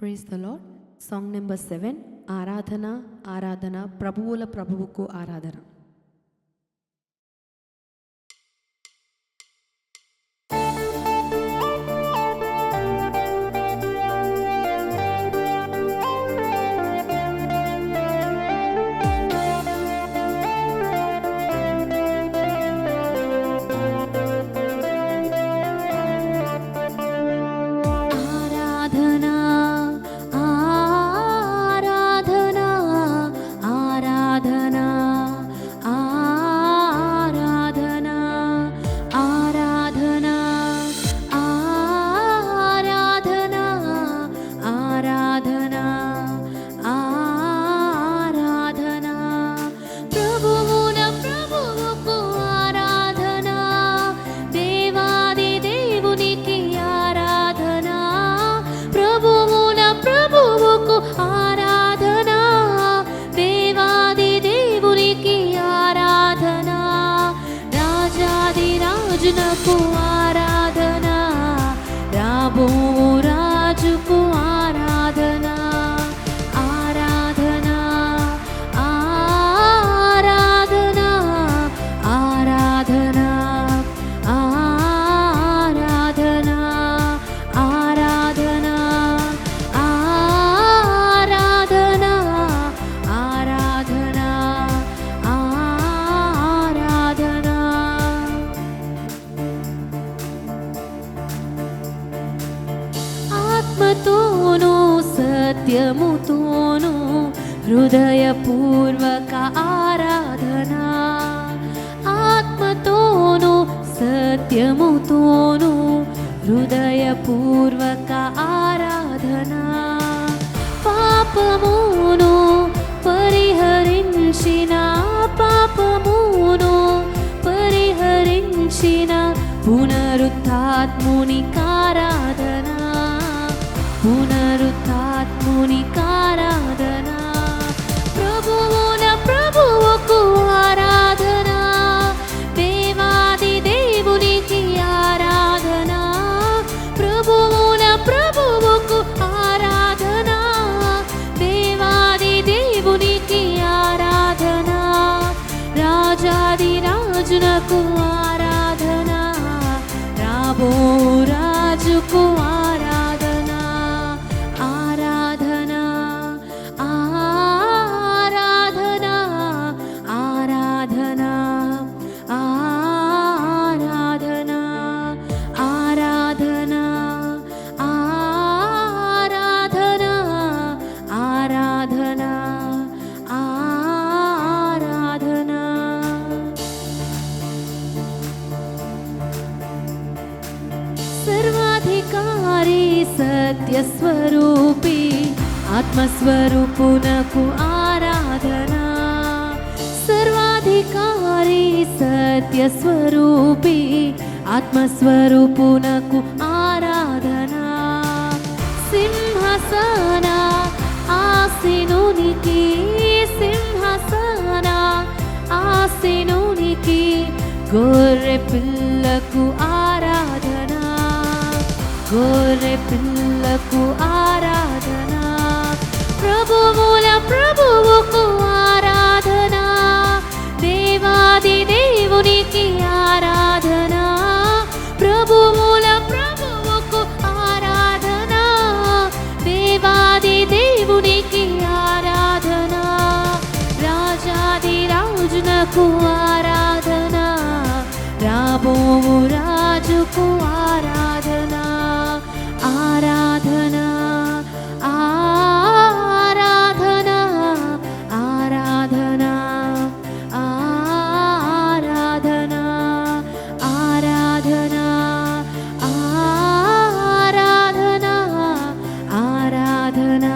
Praise the Lord. Song number 7, ఆరాధన ఆరాధన ప్రభువుల ప్రభువుకు ఆరాధన. రాజునకు ఆరాధన, రాబో రాజుకు ఆరాధన. ఆరాధన ఆరాధన ఆరాధన ఆరాధన ఆరాధన ఆరాధన ఆరాధన ఆరాధన. ఆత్మతోనూ సత్యముతోనూ హృదయపూర్వక ఆరాధన. ఆత్మతోనూ సత్యముతోనూ హృదయపూర్వక ఆరాధన. పాపమును పరిహరించిన పాపమును పరిహరించిన పునరుత్థాత్మునికారాధన. పునరుత్థాత్మునికారాధన. ప్రభువుల ప్రభువుకు ఆరాధన, దేవాది దేవునికి ఆరాధన. ప్రభువుల ప్రభువుకు ఆరాధన, దేవాది దేవునికి ఆరాధన. రాజాది రాజునకు ఆరాధన, రాబో రాజుకు ఆరాధన. ఆరాధన ఆరాధన ఆరాధన ఆరాధన ఆరాధన ఆరాధన ఆరాధన ఆరాధన. సర్వాధికారి సత్యస్వరూపి ఆత్మస్వరూపునకు ఆరాధన. సర్వాధికారి సత్యస్వరూపి ఆత్మస్వరూపునకు ఆరాధన. సింహాసన ఆసీనునికి సింహాసన ఆసీనునికి గొర్రె పిల్లకు ఆరాధన. గొర్రె పిల్లకు ఆరాధన. ప్రభువుల ప్రభువుకు ఆరాధన, దేవాది దేవునికి ఆరాధన. ప్రభువుల ప్రభువుకు ఆరాధన, దేవాది దేవునికి ఆరాధన. రాజాది రాజునకు ఆరాధన, రాబో రాజుకు ఆరాధన. ఆరాధన ఆరాధన ఆరాధన ఆరాధన ఆరాధన ఆరాధన ఆరాధన.